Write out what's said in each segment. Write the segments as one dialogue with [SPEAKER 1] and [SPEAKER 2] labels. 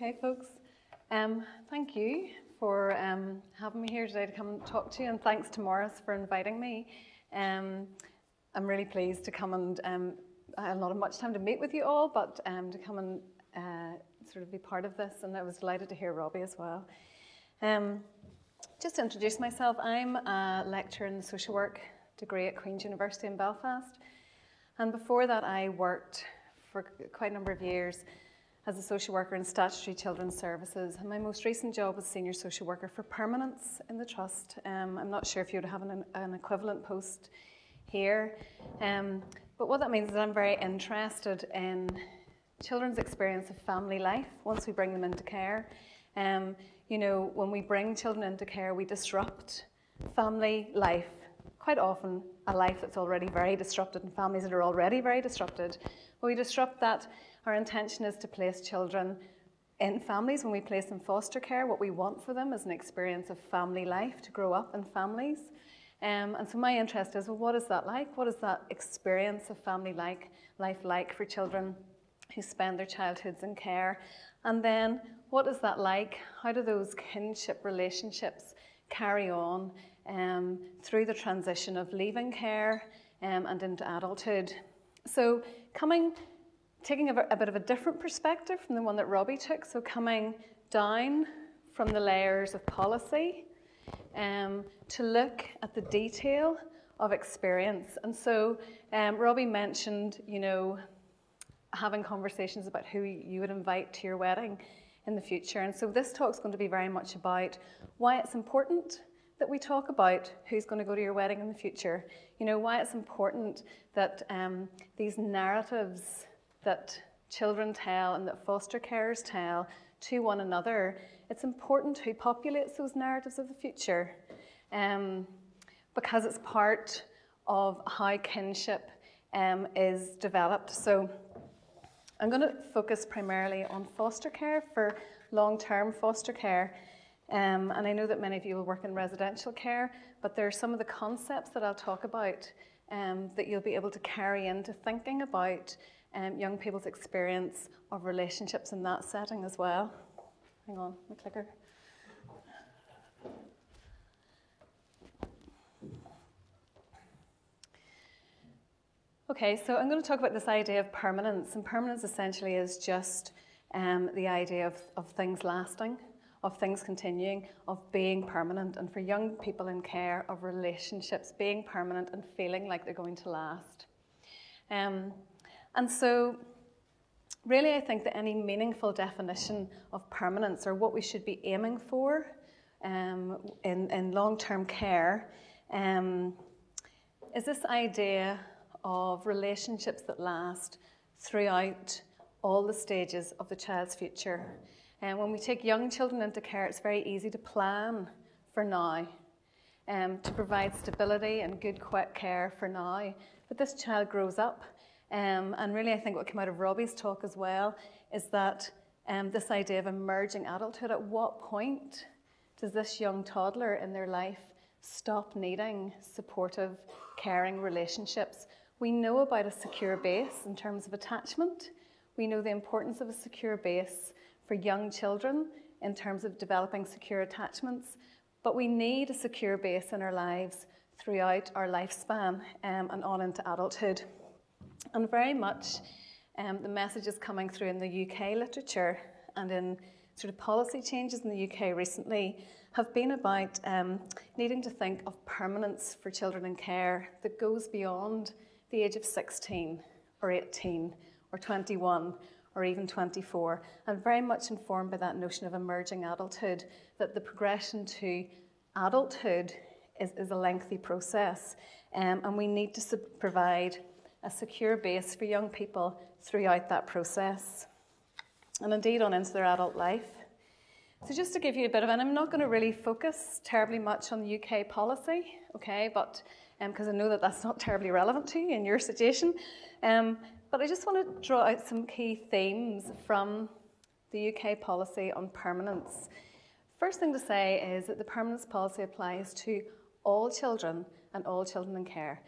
[SPEAKER 1] Okay, folks. Thank you for having me here today to come and talk to you, and thanks to Morris for inviting me. I'm really pleased to come and I have not had much time to meet with you all, but to come and sort of be part of this, and I was delighted to hear Robbie as well. Just to introduce myself, I'm a lecturer in the social work degree at Queen's University in Belfast, and before that I worked for quite a number of years as a social worker in statutory children's services, and my most recent job was senior social worker for permanence in the trust. I'm not sure if you would have an equivalent post here, but what that means is I'm very interested in children's experience of family life once we bring them into care. You know, when we bring children into care, we disrupt family life, quite often a life that's already very disrupted and families that are already very disrupted. When we disrupt that, our intention is to place children in families. When we place them in foster care, what we want for them is an experience of family life, to grow up in families. And so my interest is, well, what is that like? What is that experience of family life like for children who spend their childhoods in care? And then what is that like? How do those kinship relationships carry on through the transition of leaving care and into adulthood? So taking a bit of a different perspective from the one that Robbie took, so coming down from the layers of policy to look at the detail of experience. And so Robbie mentioned, you know, having conversations about who you would invite to your wedding in the future. And so this talk's going to be very much about why it's important that we talk about who's going to go to your wedding in the future. You know, why it's important that these narratives that children tell and that foster carers tell to one another, it's important who populates those narratives of the future, because it's part of how kinship is developed. So I'm going to focus primarily on foster care, for long-term foster care. And I know that many of you will work in residential care, but there are some of the concepts that I'll talk about that you'll be able to carry into thinking about young people's experience of relationships in that setting as well. Hang on, my clicker. Okay, so I'm going to talk about this idea of permanence, and permanence essentially is just the idea of things lasting, of things continuing, of being permanent, and for young people in care, of relationships being permanent and feeling like they're going to last. And so really I think that any meaningful definition of permanence, or what we should be aiming for in long-term care, is this idea of relationships that last throughout all the stages of the child's future. And when we take young children into care, it's very easy to plan for now, to provide stability and good, quick care for now. But this child grows up, and really I think what came out of Robbie's talk as well is that this idea of emerging adulthood, at what point does this young toddler in their life stop needing supportive, caring relationships? We know about a secure base in terms of attachment. We know the importance of a secure base for young children in terms of developing secure attachments, but we need a secure base in our lives throughout our lifespan and on into adulthood. And very much the messages coming through in the UK literature and in sort of policy changes in the UK recently have been about needing to think of permanence for children in care that goes beyond the age of 16 or 18 or 21 or even 24, and very much informed by that notion of emerging adulthood, that the progression to adulthood is a lengthy process, and we need to provide a secure base for young people throughout that process, and indeed on into their adult life. So just to give you a bit of, and I'm not going to really focus terribly much on the UK policy, okay, but because I know that that's not terribly relevant to you in your situation, but I just want to draw out some key themes from the UK policy on permanence. First thing to say is that the permanence policy applies to all children and all children in care,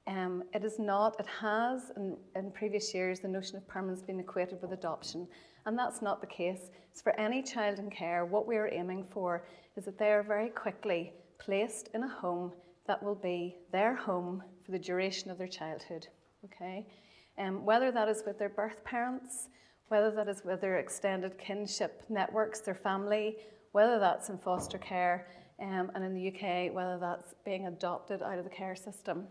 [SPEAKER 1] It is not, it has in previous years, the notion of permanence been equated with adoption, and that's not the case. So for any child in care, what we are aiming for is that they are very quickly placed in a home that will be their home for the duration of their childhood, okay? Whether that is with their birth parents, whether that is with their extended kinship networks, their family, whether that's in foster care, and in the UK, whether that's being adopted out of the care system.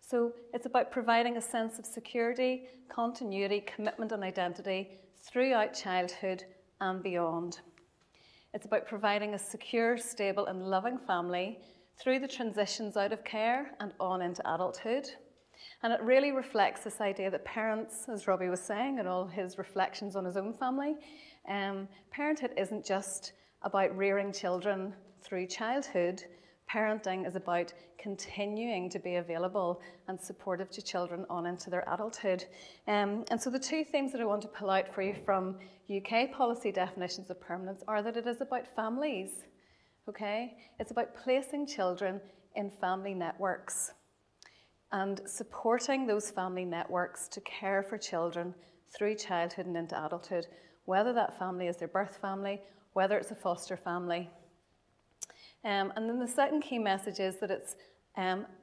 [SPEAKER 1] So it's about providing a sense of security, continuity, commitment and identity throughout childhood and beyond. It's about providing a secure, stable and loving family through the transitions out of care and on into adulthood. And it really reflects this idea that parents, as Robbie was saying in all his reflections on his own family, parenthood isn't just about rearing children through childhood. Parenting is about continuing to be available and supportive to children on into their adulthood. And so the two themes that I want to pull out for you from UK policy definitions of permanence are that it is about families, okay? It's about placing children in family networks and supporting those family networks to care for children through childhood and into adulthood, whether that family is their birth family, whether it's a foster family. And then the second key message is that it's,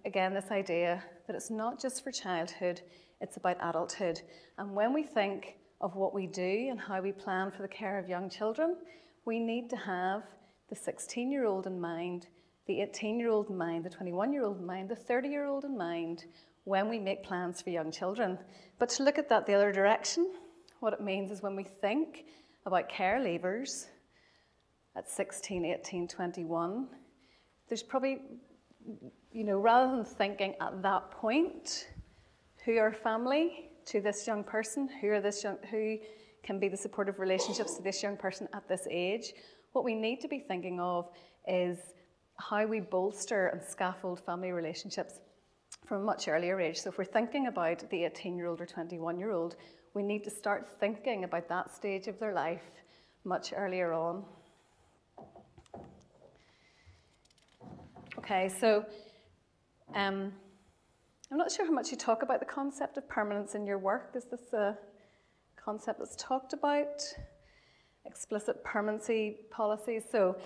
[SPEAKER 1] again, this idea that it's not just for childhood, it's about adulthood. And when we think of what we do and how we plan for the care of young children, we need to have the 16-year-old in mind, the 18-year-old in mind, the 21-year-old in mind, the 30-year-old in mind when we make plans for young children. But to look at that the other direction, what it means is when we think about care leavers at 16, 18, 21, there's probably, rather than thinking at that point, who are family to this young person, who can be the supportive relationships to this young person at this age, what we need to be thinking of is how we bolster and scaffold family relationships from a much earlier age. So if we're thinking about the 18-year-old or 21-year-old, we need to start thinking about that stage of their life much earlier on. Okay, so I'm not sure how much you talk about the concept of permanence in your work. Is this a concept that's talked about? Explicit permanency policies. So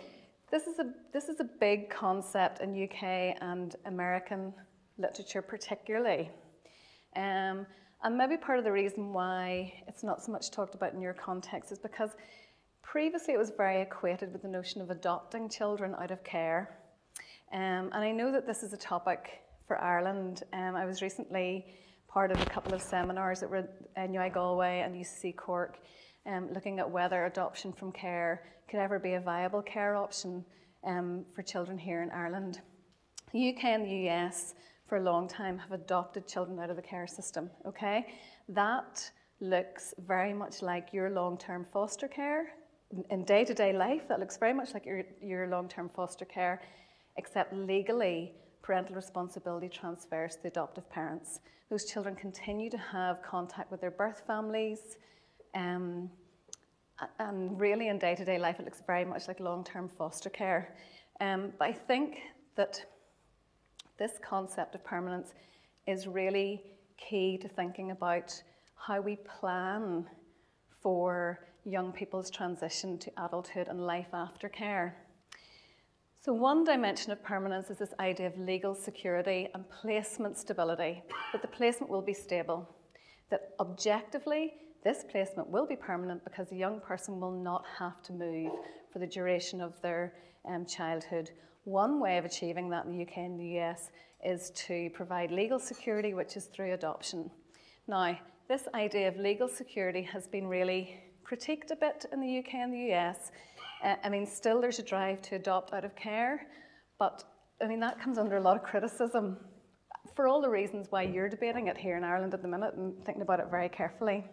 [SPEAKER 1] this is a big concept in UK and American literature particularly. And maybe part of the reason why it's not so much talked about in your context is because previously it was very equated with the notion of adopting children out of care. And I know that this is a topic for Ireland. I was recently part of a couple of seminars that were at NUI Galway and UCC Cork, looking at whether adoption from care could ever be a viable care option for children here in Ireland. The UK and the US for a long time have adopted children out of the care system, okay? That looks very much like your long-term foster care. In day-to-day life, that looks very much like your long-term foster care, except legally, parental responsibility transfers to the adoptive parents. Those children continue to have contact with their birth families, and really in day-to-day life, it looks very much like long-term foster care. But I think that this concept of permanence is really key to thinking about how we plan for young people's transition to adulthood and life after care. So one dimension of permanence is this idea of legal security and placement stability, that the placement will be stable, that objectively this placement will be permanent because the young person will not have to move for the duration of their childhood. One way of achieving that in the UK and the US is to provide legal security, which is through adoption. Now, this idea of legal security has been really critiqued a bit in the UK and the US. Still there's a drive to adopt out of care, but that comes under a lot of criticism for all the reasons why you're debating it here in Ireland at the minute and thinking about it very carefully.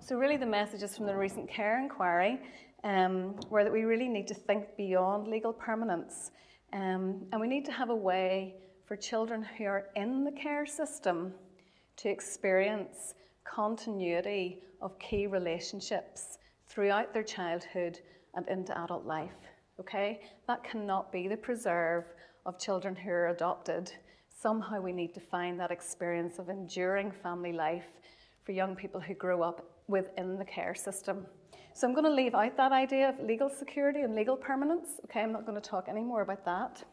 [SPEAKER 1] So really the messages from the recent care inquiry were that we really need to think beyond legal permanence, and we need to have a way for children who are in the care system to experience continuity of key relationships throughout their childhood and into adult life, okay? That cannot be the preserve of children who are adopted, somehow we need to find that experience of enduring family life for young people who grow up within the care system. So I'm going to leave out that idea of legal security and legal permanence. Okay, I'm not going to talk any more about that.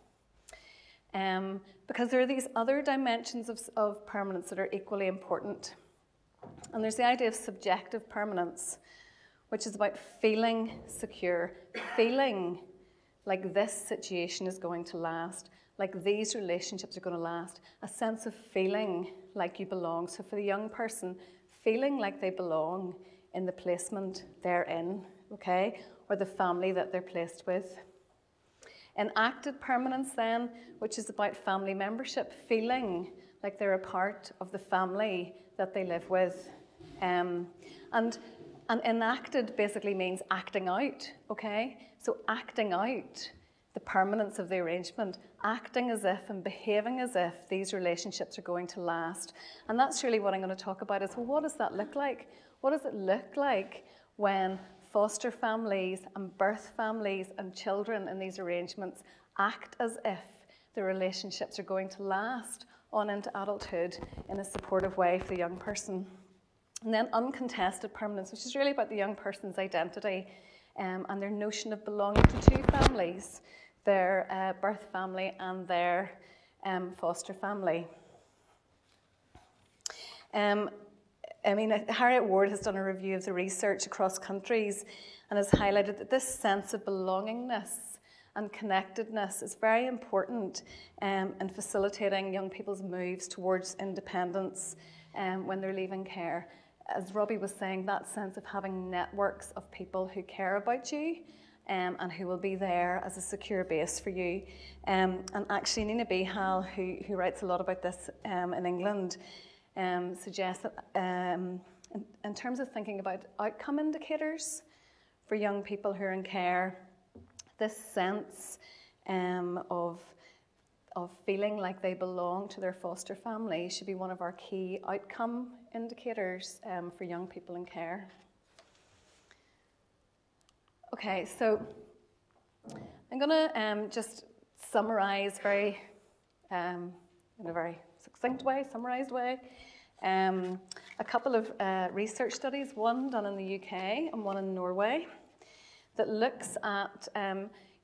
[SPEAKER 1] Because there are these other dimensions of permanence that are equally important. And there's the idea of subjective permanence, which is about feeling secure, feeling like this situation is going to last, like these relationships are going to last, a sense of feeling like you belong. So for the young person, feeling like they belong in the placement they're in, okay, or the family that they're placed with. Enacted permanence then, which is about family membership, feeling like they're a part of the family that they live with. And enacted basically means acting out, okay? So acting out the permanence of the arrangement, acting as if and behaving as if these relationships are going to last. And that's really what I'm going to talk about is, well, what does that look like? What does it look like when foster families and birth families and children in these arrangements act as if the relationships are going to last on into adulthood in a supportive way for the young person? And then uncontested permanence, which is really about the young person's identity and their notion of belonging to two families, their birth family and their foster family. Harriet Ward has done a review of the research across countries and has highlighted that this sense of belongingness and connectedness is very important in facilitating young people's moves towards independence when they're leaving care. As Robbie was saying, that sense of having networks of people who care about you and who will be there as a secure base for you. And actually, Nina Behal, who writes a lot about this in England, suggests that in terms of thinking about outcome indicators for young people who are in care, this sense of feeling like they belong to their foster family should be one of our key outcome indicators for young people in care. Okay, so I'm going to just summarise in a very succinct way, summarised way, a couple of research studies, one done in the UK and one in Norway, that looks at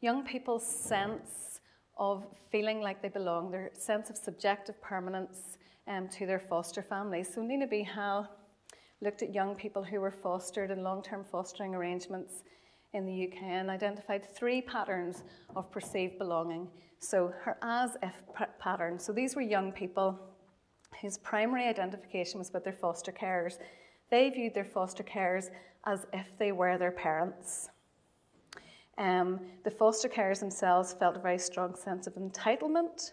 [SPEAKER 1] young people's sense of feeling like they belong, their sense of subjective permanence to their foster families. So Nina Behal looked at young people who were fostered in long-term fostering arrangements in the UK and identified 3 patterns of perceived belonging. So her as-if pattern. So these were young people whose primary identification was with their foster carers. They viewed their foster carers as if they were their parents. The foster carers themselves felt a very strong sense of entitlement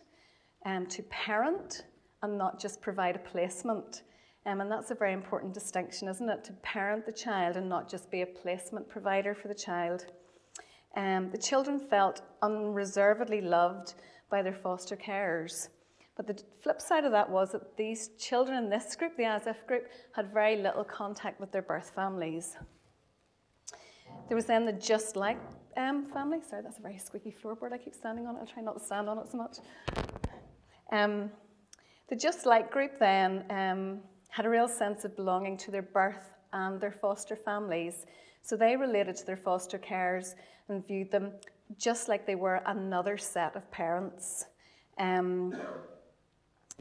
[SPEAKER 1] to parent and not just provide a placement. And that's a very important distinction, isn't it? To parent the child and not just be a placement provider for the child. The children felt unreservedly loved by their foster carers. But the flip side of that was that these children in this group, the as-if group, had very little contact with their birth families. There was then the just like family. Sorry, that's a very squeaky floorboard. I keep standing on it. I'll try not to stand on it so much. The just like group then had a real sense of belonging to their birth and their foster families. So they related to their foster carers and viewed them just like they were another set of parents.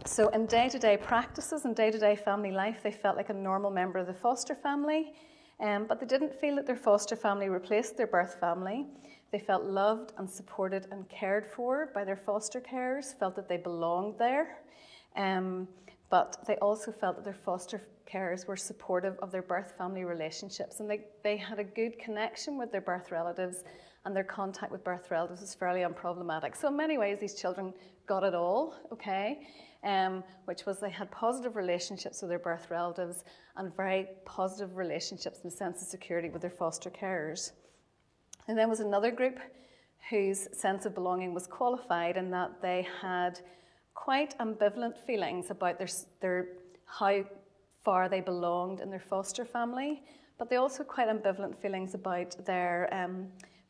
[SPEAKER 1] So in day-to-day practices and day-to-day family life, they felt like a normal member of the foster family, but they didn't feel that their foster family replaced their birth family. They felt loved and supported and cared for by their foster carers, felt that they belonged there, but they also felt that their foster carers were supportive of their birth family relationships, and they had a good connection with their birth relatives, and their contact with birth relatives was fairly unproblematic. So in many ways, these children got it all, okay, which was they had positive relationships with their birth relatives and very positive relationships and a sense of security with their foster carers. And then was another group whose sense of belonging was qualified in that they had quite ambivalent feelings about their how far they belonged in their foster family, but they also quite ambivalent feelings about their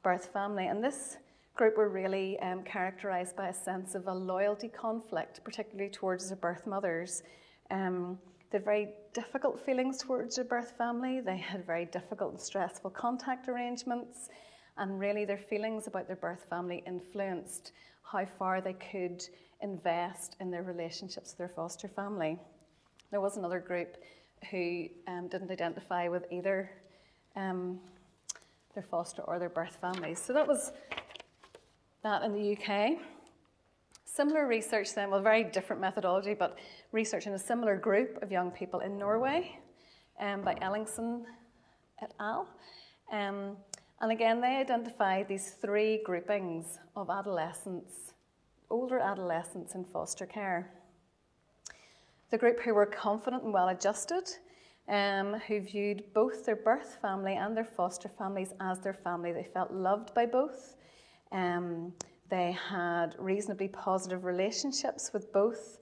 [SPEAKER 1] birth family. And this group were really characterised by a sense of a loyalty conflict, particularly towards their birth mothers. They had very difficult feelings towards their birth family. They had very difficult and stressful contact arrangements, and really their feelings about their birth family influenced how far they could invest in their relationships with their foster family. There was another group who didn't identify with either their foster or their birth families. So that was that in the UK. Similar research then, well, very different methodology, but research in a similar group of young people in Norway by Ellingsen et al. And again, they identified these three groupings of adolescents, older adolescents in foster care. The group who were confident and well-adjusted, who viewed both their birth family and their foster families as their family. They felt loved by both. They had reasonably positive relationships with both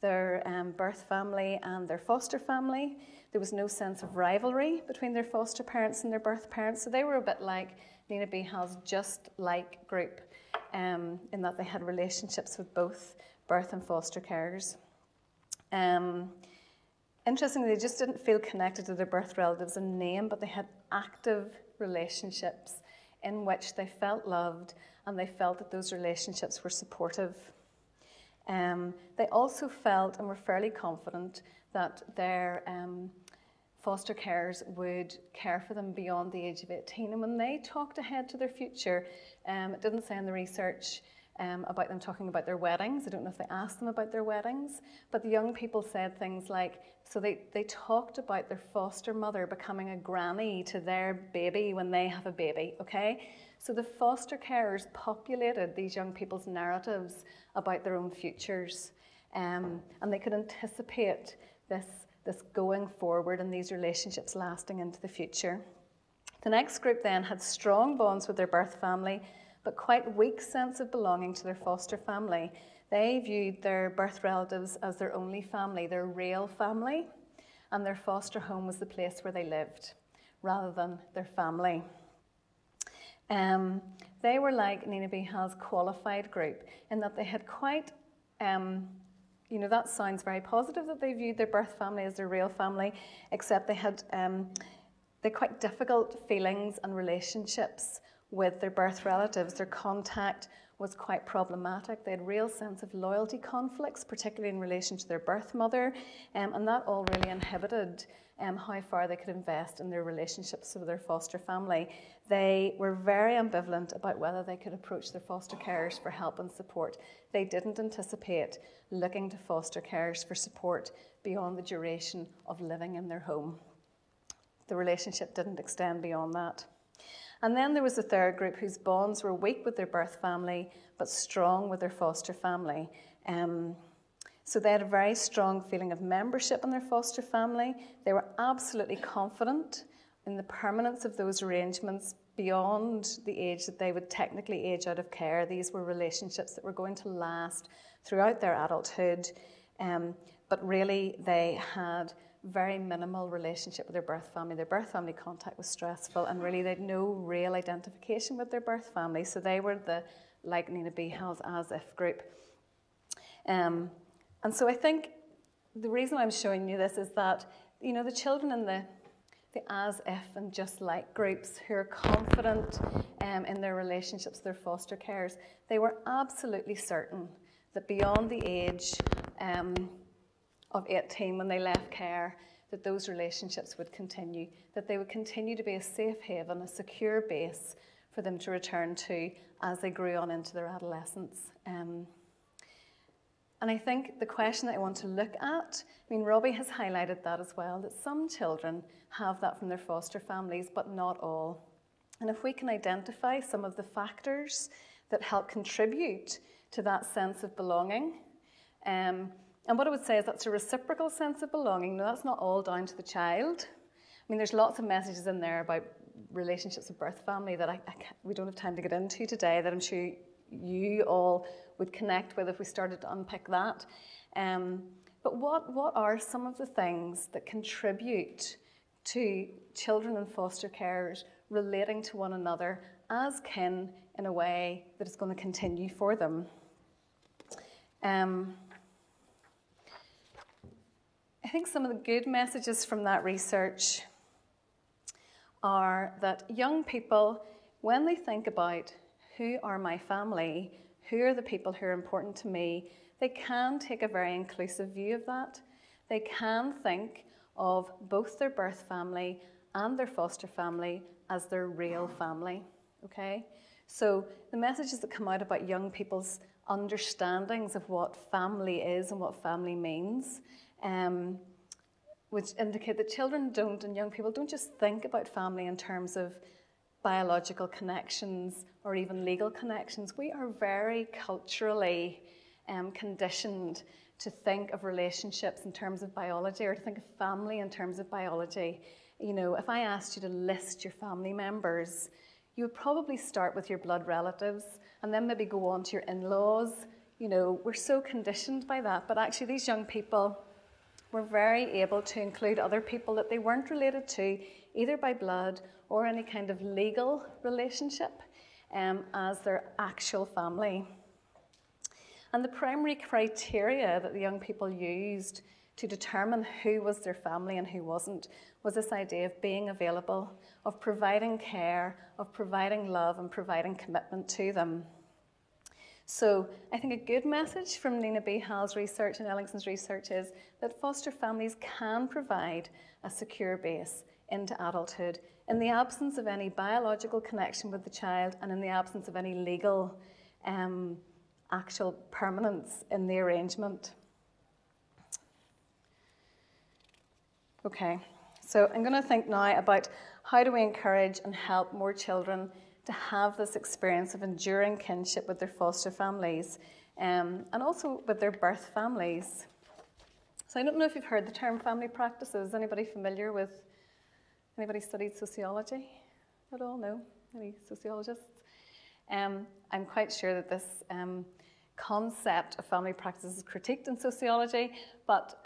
[SPEAKER 1] their birth family and their foster family. There was no sense of rivalry between their foster parents and their birth parents. So they were a bit like Nina Behal's Just Like group, in that they had relationships with both birth and foster carers. Interestingly, they just didn't feel connected to their birth relatives in name, but they had active relationships in which they felt loved and they felt that those relationships were supportive. They also felt and were fairly confident that their foster carers would care for them beyond the age of 18. And when they talked ahead to their future, it didn't say in the research about them talking about their weddings. I don't know if they asked them about their weddings, but the young people said things like, so they talked about their foster mother becoming a granny to their baby when they have a baby, okay? So the foster carers populated these young people's narratives about their own futures, and they could anticipate this going forward and these relationships lasting into the future. The next group then had strong bonds with their birth family, but quite weak sense of belonging to their foster family. They viewed their birth relatives as their only family, their real family, and their foster home was the place where they lived, rather than their family. They were like Nina Behal's qualified group in that they had quite, that sounds very positive that they viewed their birth family as their real family, except they had quite difficult feelings and relationships with their birth relatives. Their contact was quite problematic. They had real sense of loyalty conflicts, particularly in relation to their birth mother, and that all really inhibited how far they could invest in their relationships with their foster family. They were very ambivalent about whether they could approach their foster carers for help and support. They didn't anticipate looking to foster carers for support beyond the duration of living in their home. The relationship didn't extend beyond that. And then there was a third group whose bonds were weak with their birth family, but strong with their foster family. So they had a very strong feeling of membership in their foster family. They were absolutely confident in the permanence of those arrangements beyond the age that they would technically age out of care. These were relationships that were going to last throughout their adulthood. But really, they had very minimal relationship with their birth family. Their birth family contact was stressful, and really they had no real identification with their birth family. So they were the, like Nina Behal's as-if group. And so I think the reason I'm showing you this is that, the children in the as-if and just like groups who are confident in their relationships with their foster carers, they were absolutely certain that beyond the age of 18 when they left care, that those relationships would continue, that they would continue to be a safe haven, a secure base for them to return to as they grew on into their adolescence. And I think the question that I want to look at, Robbie has highlighted that as well, that some children have that from their foster families, but not all. And if we can identify some of the factors that help contribute to that sense of belonging, and what I would say is that's a reciprocal sense of belonging. Now, that's not all down to the child. There's lots of messages in there about relationships with birth family that we don't have time to get into today, that I'm sure you all would connect with if we started to unpick that. But what are some of the things that contribute to children and foster carers relating to one another as kin in a way that is going to continue for them. I think some of the good messages from that research are that young people, when they think about who are my family, who are the people who are important to me, they can take a very inclusive view of that. They can think of both their birth family and their foster family as their real family, okay? So the messages that come out about young people's understandings of what family is and what family means, which indicate that children don't, and young people don't just think about family in terms of biological connections or even legal connections. We are very culturally conditioned to think of relationships in terms of biology, or to think of family in terms of biology. You know, if I asked you to list your family members, you would probably start with your blood relatives and then maybe go on to your in-laws. You know, we're so conditioned by that, but actually these young people were very able to include other people that they weren't related to, either by blood or any kind of legal relationship, as their actual family. And the primary criteria that the young people used to determine who was their family and who wasn't was this idea of being available, of providing care, of providing love and providing commitment to them. So I think a good message from Nina B. Hall's research and Ellingson's research is that foster families can provide a secure base into adulthood in the absence of any biological connection with the child and in the absence of any legal actual permanence in the arrangement. Okay, so I'm going to think now about how do we encourage and help more children to have this experience of enduring kinship with their foster families, and also with their birth families. So I don't know if you've heard the term family practices. Anybody familiar with, anybody studied sociology at all? No? Any sociologists? I'm quite sure that this concept of family practices is critiqued in sociology, but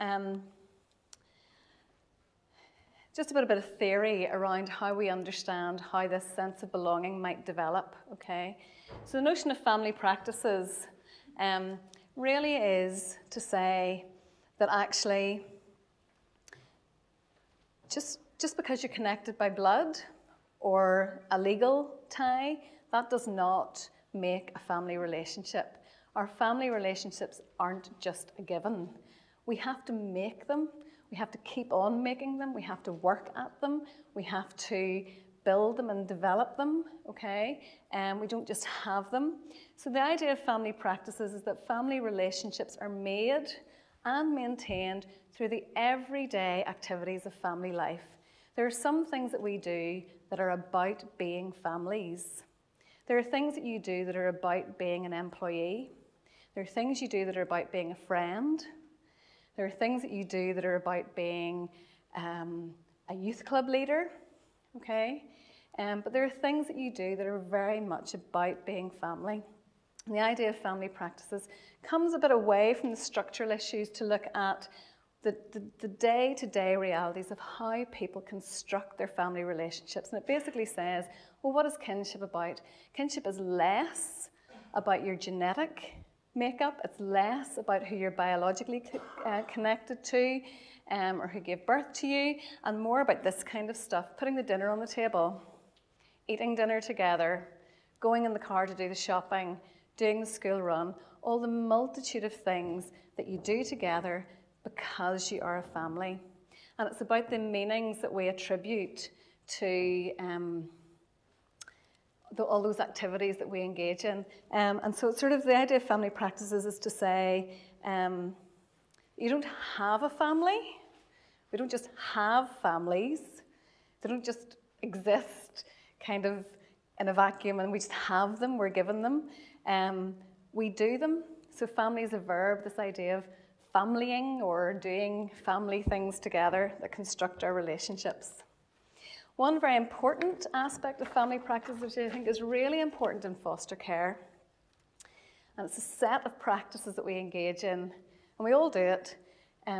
[SPEAKER 1] just a bit of theory around how we understand how this sense of belonging might develop, okay? So the notion of family practices really is to say that actually just because you're connected by blood or a legal tie, that does not make a family relationship. Our family relationships aren't just a given. We have to make them. We have to keep on making them. We have to work at them. We have to build them and develop them, okay? We don't just have them. So the idea of family practices is that family relationships are made and maintained through the everyday activities of family life. There are some things that we do that are about being families. There are things that you do that are about being an employee. There are things you do that are about being a friend. There are things that you do that are about being a youth club leader, okay? But there are things that you do that are very much about being family. And the idea of family practices comes a bit away from the structural issues to look at the day-to-day realities of how people construct their family relationships. And it basically says, well, what is kinship about? Kinship is less about your genetic makeup. It's less about who you're biologically connected to or who gave birth to you, and more about this kind of stuff: putting the dinner on the table, eating dinner together, going in the car to do the shopping, doing the school run, all the multitude of things that you do together because you are a family. And it's about the meanings that we attribute to all those activities that we engage in. And so it's sort of the idea of family practices is to say, you don't have a family. We don't just have families. They don't just exist kind of in a vacuum and we just have them, we're given them. We do them. So family is a verb, this idea of familying or doing family things together that construct our relationships. One very important aspect of family practice, which I think is really important in foster care, and it's a set of practices that we engage in, and we all do it,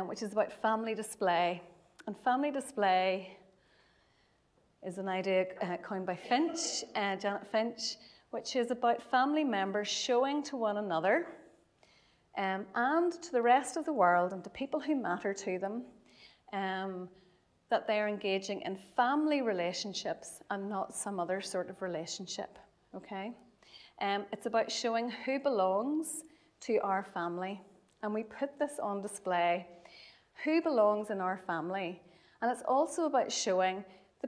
[SPEAKER 1] which is about family display. And family display is an idea coined by Finch, Janet Finch, which is about family members showing to one another and to the rest of the world and to people who matter to them that they are engaging in family relationships and not some other sort of relationship, okay? It's about showing who belongs to our family, and we put this on display, who belongs in our family. And it's also about showing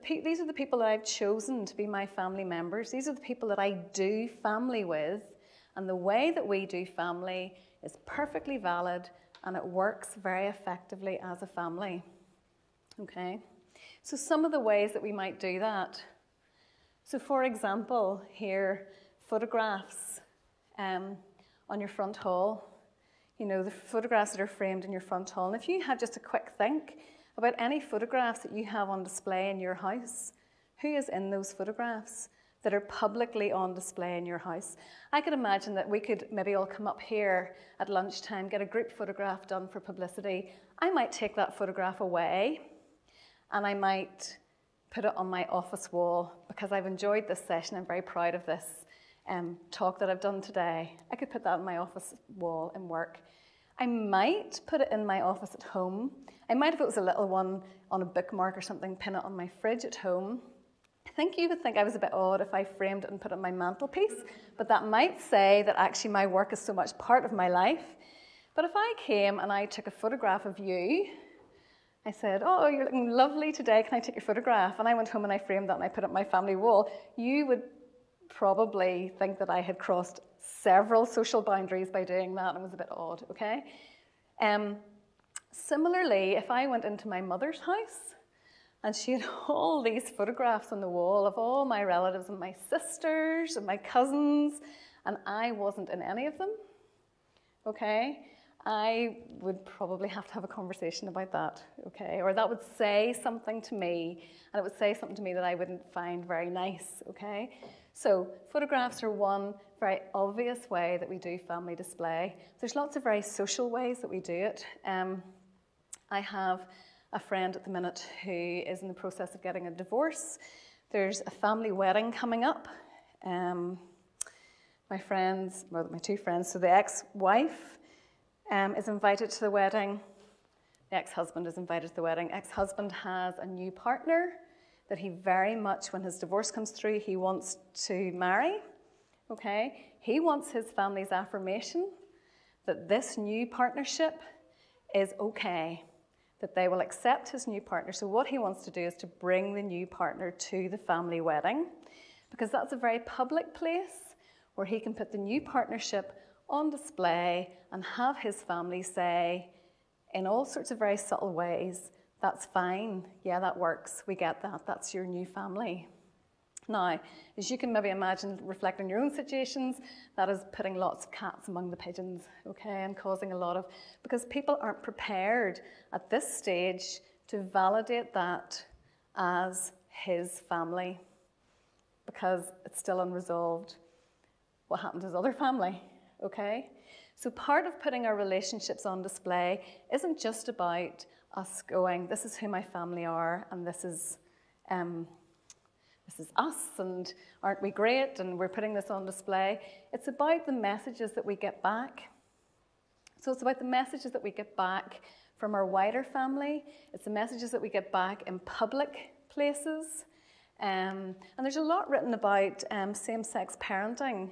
[SPEAKER 1] these are the people that I've chosen to be my family members. These are the people that I do family with, and the way that we do family is perfectly valid, and it works very effectively as a family. Okay, so some of the ways that we might do that. So for example, here, photographs on your front hall. You know, the photographs that are framed in your front hall. And if you had just a quick think about any photographs that you have on display in your house, who is in those photographs that are publicly on display in your house? I could imagine that we could maybe all come up here at lunchtime, get a group photograph done for publicity. I might take that photograph away and I might put it on my office wall because I've enjoyed this session. I'm very proud of this talk that I've done today. I could put that on my office wall and work. I might put it in my office at home. I might, if it was a little one on a bookmark or something, pin it on my fridge at home. I think you would think I was a bit odd if I framed it and put it on my mantelpiece, but that might say that actually my work is so much part of my life. But if I came and I took a photograph of you, I said, oh, you're looking lovely today, can I take your photograph? And I went home and I framed that and I put it on my family wall. You would probably think that I had crossed several social boundaries by doing that, and it was a bit odd, okay? Similarly, if I went into my mother's house and she had all these photographs on the wall of all my relatives and my sisters and my cousins, and I wasn't in any of them, okay, I would probably have to have a conversation about that, okay? Or that would say something to me, and it would say something to me that I wouldn't find very nice, okay? So photographs are one very obvious way that we do family display. There's lots of very social ways that we do it. I have a friend at the minute who is in the process of getting a divorce. There's a family wedding coming up. My two friends, so the ex-wife is invited to the wedding. The ex-husband is invited to the wedding. Ex-husband has a new partner that he very much, when his divorce comes through, he wants to marry, okay? He wants his family's affirmation that this new partnership is okay, that they will accept his new partner. So what he wants to do is to bring the new partner to the family wedding, because that's a very public place where he can put the new partnership on display and have his family say, in all sorts of very subtle ways, that's fine, yeah, that works, we get that, that's your new family. Now, as you can maybe imagine, reflect on your own situations, that is putting lots of cats among the pigeons, okay, and causing a lot of, because people aren't prepared at this stage to validate that as his family, because it's still unresolved what happened to his other family, okay? So part of putting our relationships on display isn't just about us going, this is who my family are, and this is us, and aren't we great, and we're putting this on display. It's about the messages that we get back. So it's about the messages that we get back from our wider family. It's the messages that we get back in public places. And there's a lot written about same-sex parenting,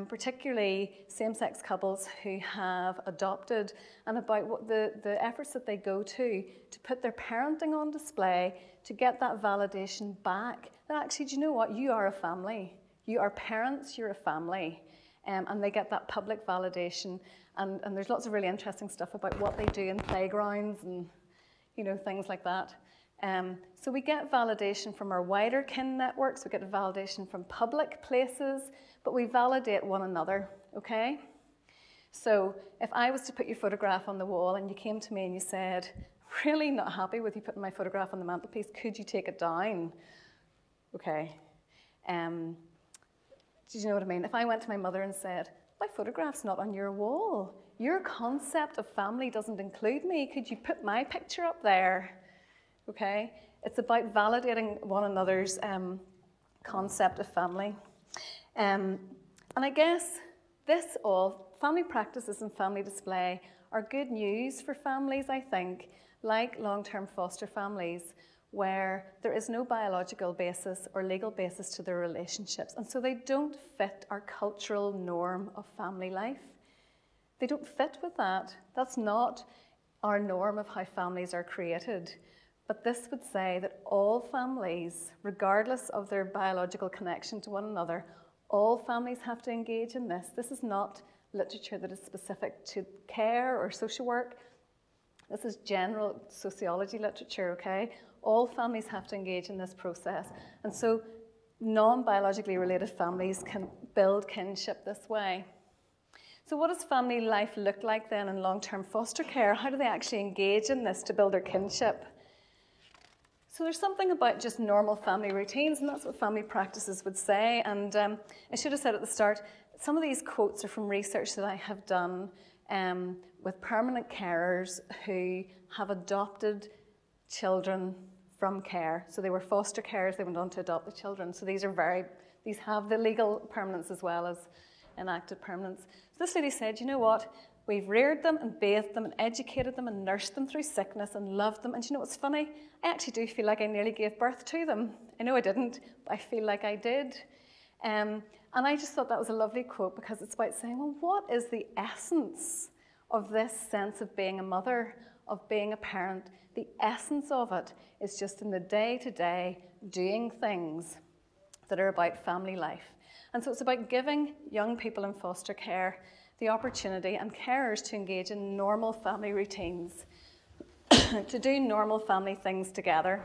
[SPEAKER 1] particularly same-sex couples who have adopted, and about what the efforts that they go to put their parenting on display, to get that validation back, that actually, do you know what, you are a family. You are parents, you're a family. And they get that public validation. And there's lots of really interesting stuff about what they do in playgrounds and, you know, things like that. So we get validation from our wider kin networks, we get validation from public places, but we validate one another, okay? So if I was to put your photograph on the wall and you came to me and you said, really not happy with you putting my photograph on the mantelpiece, could you take it down? Okay. Do you know what I mean? If I went to my mother and said, my photograph's not on your wall, your concept of family doesn't include me, could you put my picture up there? Okay? It's about validating one another's concept of family. And I guess this all, family practices and family display, are good news for families, I think, like long-term foster families, where there is no biological basis or legal basis to their relationships. And so they don't fit our cultural norm of family life. They don't fit with that. That's not our norm of how families are created. But this would say that all families, regardless of their biological connection to one another, all families have to engage in this. This is not literature that is specific to care or social work. This is general sociology literature, okay? All families have to engage in this process. And so non-biologically related families can build kinship this way. So what does family life look like then in long-term foster care? How do they actually engage in this to build their kinship? So there's something about just normal family routines, and that's what family practices would say. And I should have said at the start, some of these quotes are from research that I have done with permanent carers who have adopted children from care. So they were foster carers, they went on to adopt the children. So these have the legal permanence as well as enacted permanence. So this lady said, you know what? We've reared them and bathed them and educated them and nursed them through sickness and loved them. And you know what's funny? I actually do feel like I nearly gave birth to them. I know I didn't, but I feel like I did. And I just thought that was a lovely quote because it's about saying, well, what is the essence of this sense of being a mother, of being a parent? The essence of it is just in the day-to-day doing things that are about family life. And so it's about giving young people in foster care the opportunity and carers to engage in normal family routines, to do normal family things together.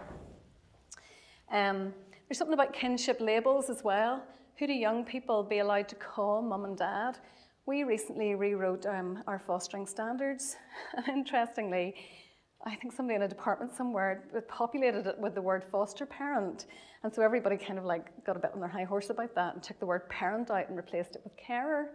[SPEAKER 1] There's something about kinship labels as well. Who do young people be allowed to call mum and dad? We recently rewrote our fostering standards, and interestingly, I think somebody in a department somewhere populated it with the word foster parent, and so everybody kind of like got a bit on their high horse about that and took the word parent out and replaced it with carer.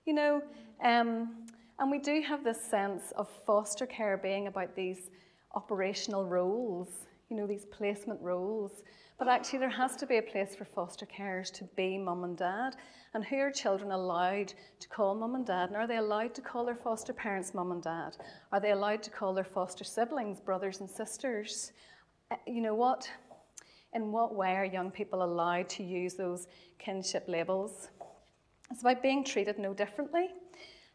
[SPEAKER 1] You know, and we do have this sense of foster care being about these operational roles, you know, these placement roles. But actually there has to be a place for foster carers to be mum and dad. And who are children allowed to call mum and dad? And are they allowed to call their foster parents mum and dad? Are they allowed to call their foster siblings brothers and sisters? You know what? In what way are young people allowed to use those kinship labels? It's about being treated no differently.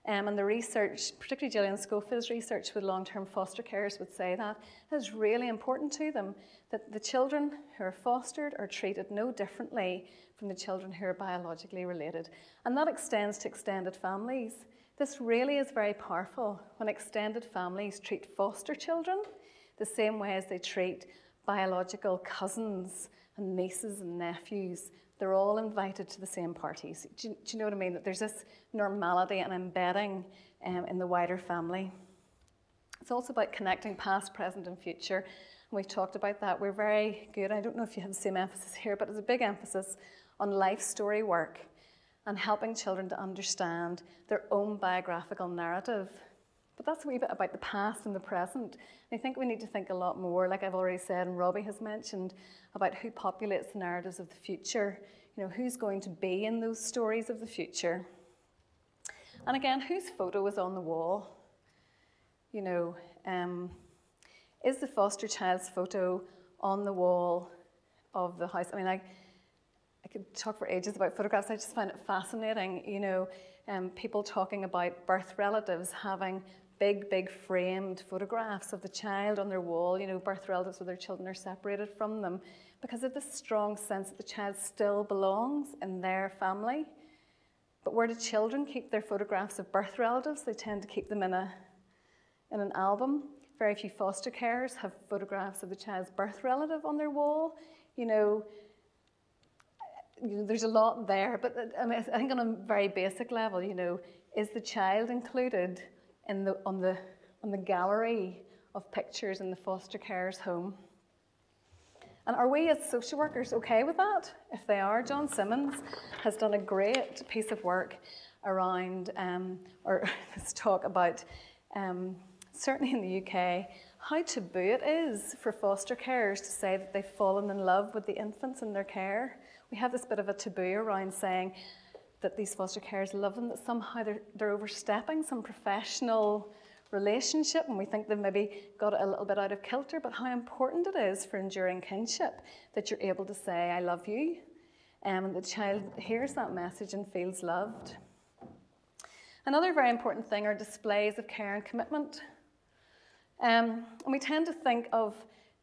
[SPEAKER 1] And the research, particularly Gillian Schofield's research with long-term foster carers would say that is really important to them, that the children who are fostered are treated no differently from the children who are biologically related. And that extends to extended families. This really is very powerful when extended families treat foster children the same way as they treat biological cousins and nieces and nephews. They're all invited to the same parties. Do you know what I mean? That there's this normality and embedding in the wider family. It's also about connecting past, present, and future. And we've talked about that. We're very good. I don't know if you have the same emphasis here, but there's a big emphasis on life story work and helping children to understand their own biographical narrative. But that's a wee bit about the past and the present. And I think we need to think a lot more, like I've already said and Robbie has mentioned, about who populates the narratives of the future. You know, who's going to be in those stories of the future. And again, whose photo is on the wall? You know, is the foster child's photo on the wall of the house? I mean, I could talk for ages about photographs. I just find it fascinating, you know, people talking about birth relatives having big framed photographs of the child on their wall, you know, birth relatives where their children are separated from them, because of this strong sense that the child still belongs in their family. But where do children keep their photographs of birth relatives? They tend to keep them in an album. Very few foster carers have photographs of the child's birth relative on their wall. You know, there's a lot there, but I mean, I think on a very basic level, you know, is the child included in on the gallery of pictures in the foster carer's home? And are we as social workers okay with that? If they are, John Simmons has done a great piece of work around, or this talk about, certainly in the UK, how taboo it is for foster carers to say that they've fallen in love with the infants in their care. we have this bit of a taboo around saying that these foster carers love them, that somehow they're overstepping some professional relationship, and we think they've maybe got it a little bit out of kilter, but how important it is for enduring kinship that you're able to say, I love you, and the child hears that message and feels loved. Another very important thing are displays of care and commitment. And we tend to think of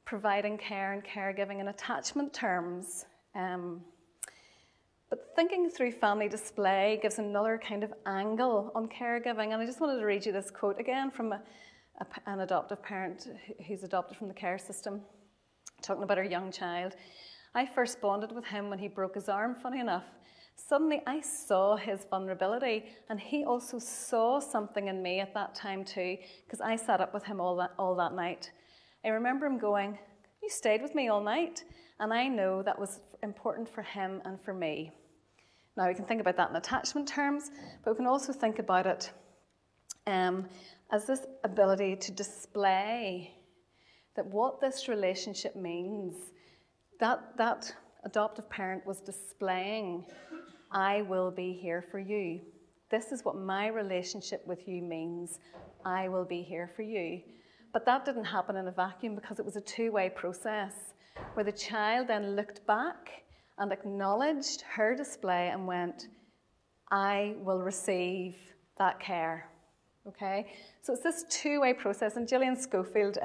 [SPEAKER 1] providing care and caregiving in attachment terms. But thinking through family display gives another kind of angle on caregiving. And I just wanted to read you this quote again from an adoptive parent who's adopted from the care system, talking about her young child. I first bonded with him when he broke his arm, funny enough. Suddenly I saw his vulnerability, and he also saw something in me at that time too, because I sat up with him all that night. I remember him going, you stayed with me all night, and I know that was important for him and for me. Now we can think about that in attachment terms, but we can also think about it as this ability to display that what this relationship means, that adoptive parent was displaying, I will be here for you. This is what my relationship with you means. I will be here for you. But that didn't happen in a vacuum, because it was a two-way process where the child then looked back and acknowledged her display and went, I will receive that care. Okay? So it's this two-way process, and Gillian Schofield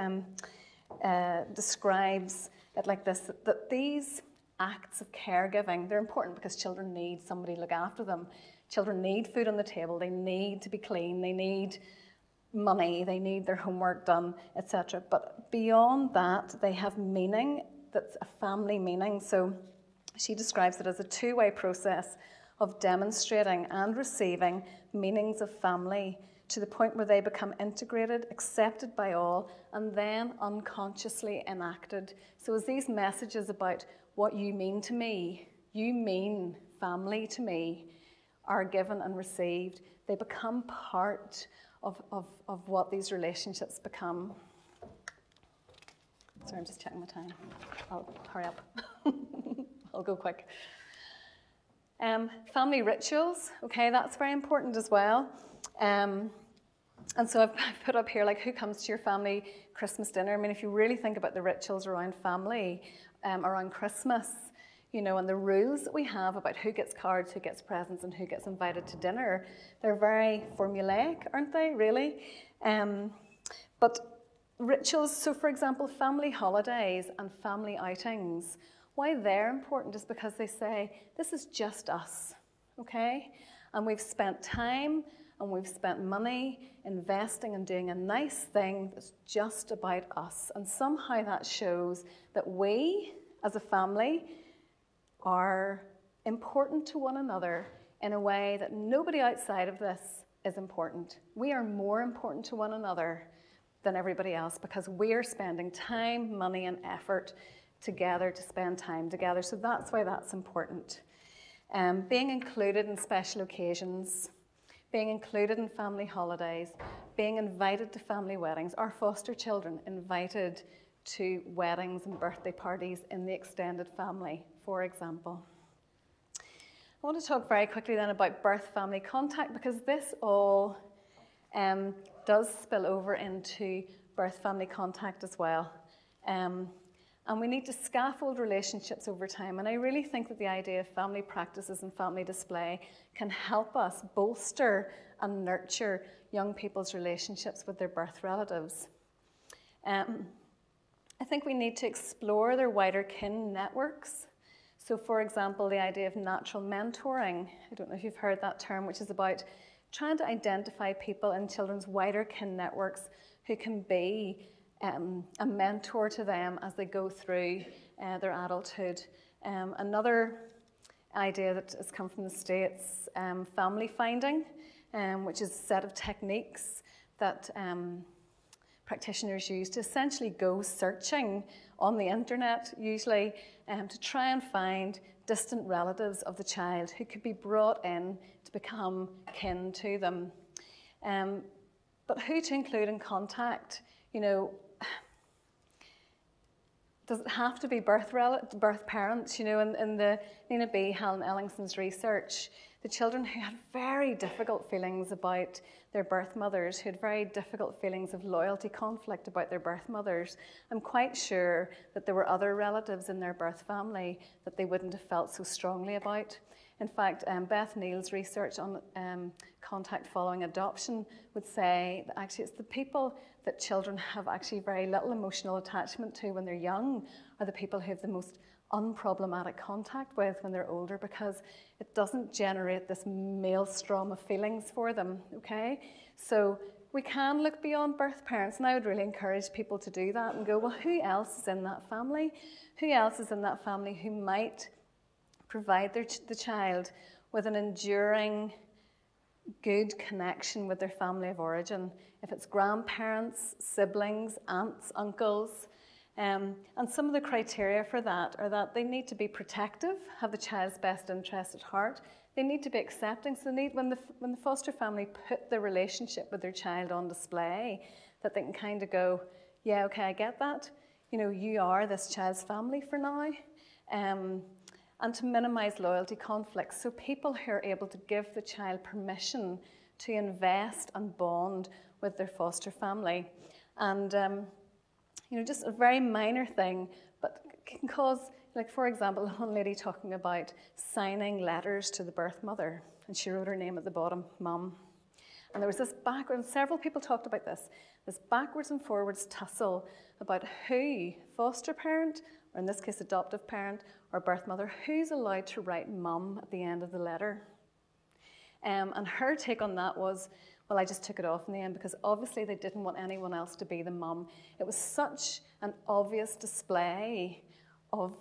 [SPEAKER 1] describes it like this, that these acts of caregiving, they're important because children need somebody to look after them. Children need food on the table, they need to be clean, they need money, they need their homework done, etc. But beyond that, they have meaning that's a family meaning. So she describes it as a two-way process of demonstrating and receiving meanings of family to the point where they become integrated, accepted by all, and then unconsciously enacted. So as these messages about what you mean to me, you mean family to me, are given and received, they become part of what these relationships become. Sorry, I'm just checking my time. I'll hurry up. I'll go quick. Family rituals, okay, that's very important as well. And so I've put up here, like, who comes to your family Christmas dinner? I mean, if you really think about the rituals around family, around Christmas, you know, and the rules that we have about who gets cards, who gets presents, and who gets invited to dinner, they're very formulaic, aren't they, really? But rituals, so for example, family holidays and family outings, why they're important is because they say, this is just us, okay? And we've spent time and we've spent money investing and doing a nice thing that's just about us. And somehow that shows that we, as a family, are important to one another in a way that nobody outside of this is important. We are more important to one another than everybody else because we are spending time, money, and effort together to spend time together. So that's why that's important. Being included in special occasions, being included in family holidays, being invited to family weddings, our foster children invited to weddings and birthday parties in the extended family, for example. I want to talk very quickly then about birth family contact, because this all does spill over into birth family contact as well. And we need to scaffold relationships over time. And I really think that the idea of family practices and family display can help us bolster and nurture young people's relationships with their birth relatives. I think we need to explore their wider kin networks. So, for example, the idea of natural mentoring. I don't know if you've heard that term, which is about trying to identify people in children's wider kin networks who can be a mentor to them as they go through their adulthood. Another idea that has come from the States, family finding, which is a set of techniques that practitioners use to essentially go searching on the internet, usually, to try and find distant relatives of the child who could be brought in to become kin to them. But who to include in contact? You know, does it have to be birth parents? You know, in the Nina B. Helen Ellingson's research, the children who had very difficult feelings about their birth mothers, who had very difficult feelings of loyalty conflict about their birth mothers, I'm quite sure that there were other relatives in their birth family that they wouldn't have felt so strongly about. In fact, Beth Neal's research on contact following adoption would say that actually it's the people that children have actually very little emotional attachment to when they're young are the people who have the most unproblematic contact with when they're older, because it doesn't generate this maelstrom of feelings for them, okay? So we can look beyond birth parents, and I would really encourage people to do that and go, well, who else is in that family? Who else is in that family who might provide the child with an enduring, good connection with their family of origin? If it's grandparents, siblings, aunts, uncles. And some of the criteria for that are that they need to be protective, have the child's best interest at heart. They need to be accepting. So they need, when the foster family put the relationship with their child on display, that they can kind of go, yeah, okay, I get that. You know, you are this child's family for now. And to minimise loyalty conflicts. So people who are able to give the child permission to invest and bond with their foster family. And, you know, just a very minor thing, but can cause, like, for example, one lady talking about signing letters to the birth mother, and she wrote her name at the bottom, Mum. And there was this and several people talked about this backwards and forwards tussle about who, foster parent, or in this case adoptive parent, or birth mother, who's allowed to write Mum at the end of the letter. And her take on that was, well, I just took it off in the end because obviously they didn't want anyone else to be the mum. It was such an obvious display of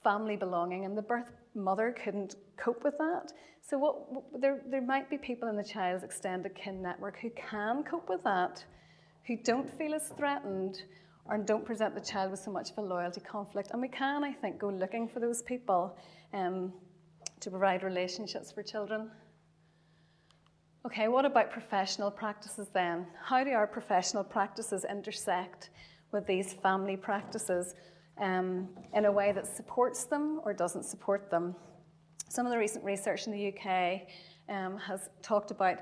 [SPEAKER 1] family belonging, and the birth mother couldn't cope with that. So there might be people in the child's extended kin network who can cope with that, who don't feel as threatened, or don't present the child with so much of a loyalty conflict. And we can, I think, go looking for those people to provide relationships for children. Okay, what about professional practices then? How do our professional practices intersect with these family practices in a way that supports them or doesn't support them? Some of the recent research in the UK has talked about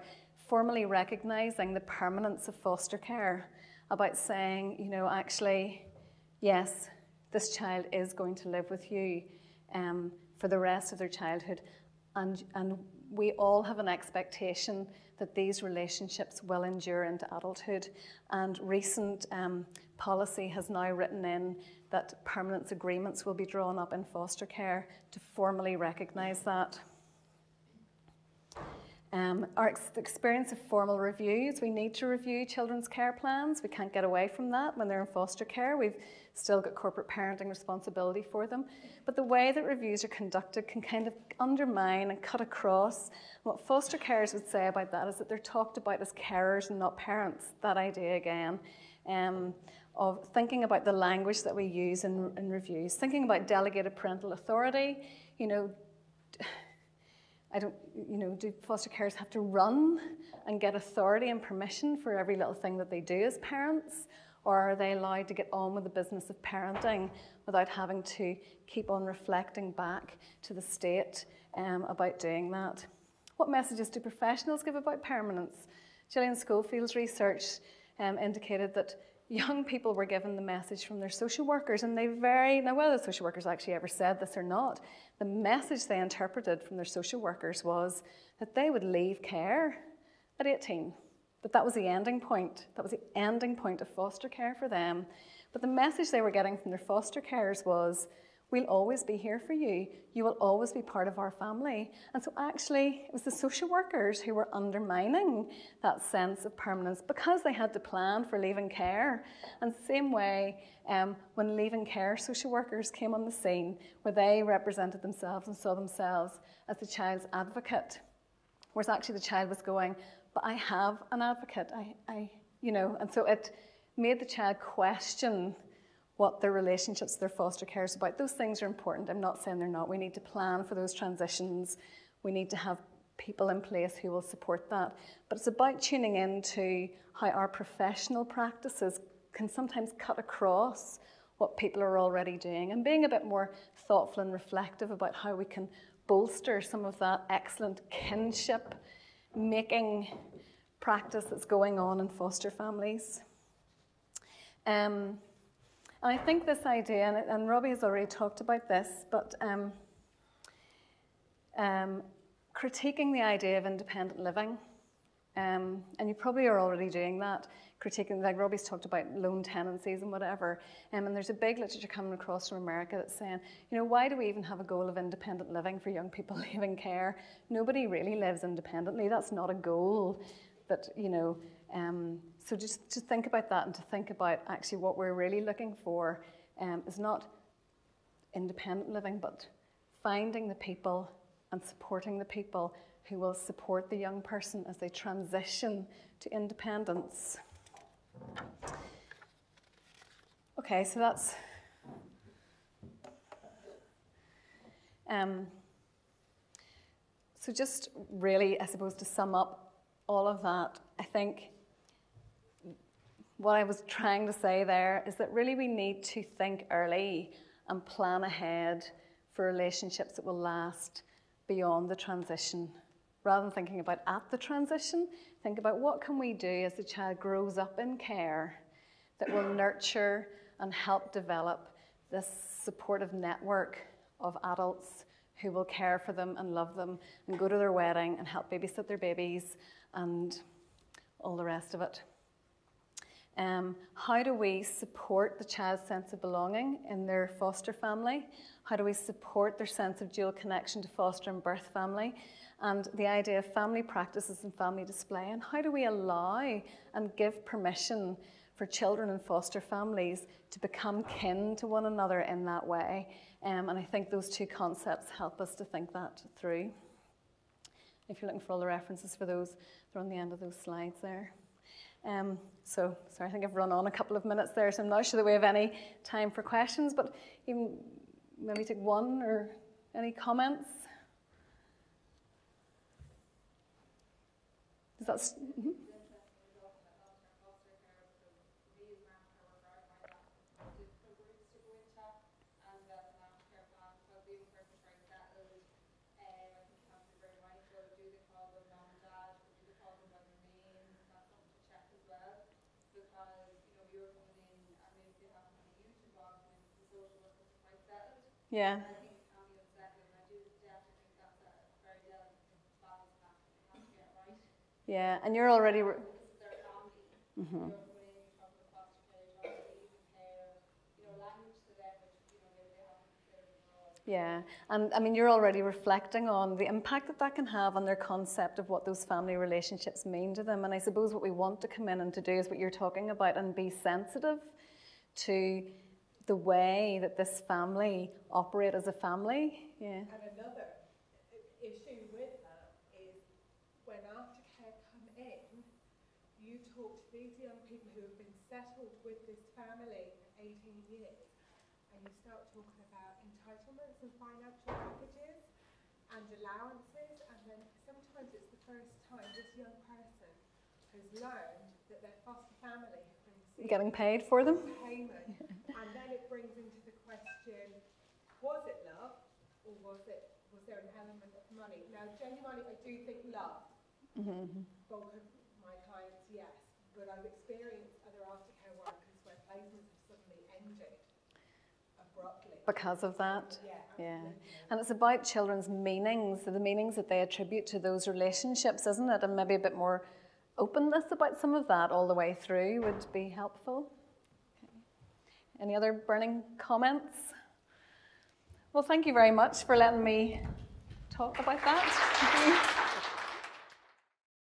[SPEAKER 1] formally recognising the permanence of foster care, about saying, you know, actually, yes, this child is going to live with you for the rest of their childhood, and we all have an expectation that these relationships will endure into adulthood. And recent policy has now written in that permanence agreements will be drawn up in foster care to formally recognise that. Our experience of formal reviews, we need to review children's care plans. We can't get away from that when they're in foster care. We've still got corporate parenting responsibility for them. But the way that reviews are conducted can kind of undermine and cut across. What foster carers would say about that is that they're talked about as carers and not parents. That idea again of thinking about the language that we use in reviews, thinking about delegated parental authority. You know, do foster carers have to run and get authority and permission for every little thing that they do as parents? Or are they allowed to get on with the business of parenting without having to keep on reflecting back to the state about doing that? What messages do professionals give about permanence? Gillian Schofield's research indicated that young people were given the message from their social workers, and now whether the social workers actually ever said this or not, the message they interpreted from their social workers was that they would leave care at 18. That was the ending point. That was the ending point of foster care for them. But the message they were getting from their foster carers was, we'll always be here for you. You will always be part of our family. And so actually, it was the social workers who were undermining that sense of permanence because they had to plan for leaving care. And the same way, when leaving care, social workers came on the scene where they represented themselves and saw themselves as the child's advocate, whereas actually the child was going, but I have an advocate, and so it made the child question what their relationships with their foster care is about. Those things are important. I'm not saying they're not. We need to plan for those transitions. We need to have people in place who will support that. But it's about tuning into how our professional practices can sometimes cut across what people are already doing and being a bit more thoughtful and reflective about how we can bolster some of that excellent kinship making practice that's going on in foster families. And I think this idea, and Robbie has already talked about this, but critiquing the idea of independent living, and you probably are already doing that, critiquing, like Robbie's talked about lone tenancies and whatever, and there's a big literature coming across from America that's saying, why do we even have a goal of independent living for young people leaving care? Nobody really lives independently. That's not a goal. But, so just to think about that and to think about actually what we're really looking for is not independent living, but finding the people and supporting the people who will support the young person as they transition to independence. Okay, so that's so just really, I suppose, to sum up all of that, I think what I was trying to say there is that really we need to think early and plan ahead for relationships that will last beyond the transition. Rather than thinking about at the transition, think about what can we do as the child grows up in care that will nurture and help develop this supportive network of adults who will care for them and love them and go to their wedding and help babysit their babies and all the rest of it. How do we support the child's sense of belonging in their foster family? How do we support their sense of dual connection to foster and birth family? And the idea of family practices and family display. And how do we allow and give permission for children in foster families to become kin to one another in that way? And I think those two concepts help us to think that through. If you're looking for all the references for those, they're on the end of those slides there. So, sorry, I think I've run on a couple of minutes there, so I'm not sure that we have any time for questions, but even maybe take one or any comments? Is that... Mm-hmm. Yeah. Yeah, and you're already... Mm-hmm. Yeah, and I mean, you're already reflecting on the impact that that can have on their concept of what those family relationships mean to them. And I suppose what we want to come in and to do is what you're talking about and be sensitive to the way that this family operate as a family. Yeah.
[SPEAKER 2] And another issue with that is when aftercare come in, you talk to these young people who have been settled with this family for 18 years, and you start talking about entitlements and financial packages and allowances, and then sometimes it's the first time this young person has learned that their foster family have been
[SPEAKER 1] getting paid for them.
[SPEAKER 2] Payment. And then it brings into the question, was it love, or was there an element of money? Now, genuinely, I do think love. Mm-hmm. Bulk of my clients, yes. But I've experienced other aftercare workers where placements have suddenly ended abruptly.
[SPEAKER 1] Because of that?
[SPEAKER 2] Yeah.
[SPEAKER 1] And it's about children's meanings, the meanings that they attribute to those relationships, isn't it? And maybe a bit more openness about some of that all the way through would be helpful. Okay. Any other burning comments? Well, thank you very much for letting me talk about that. Thank you.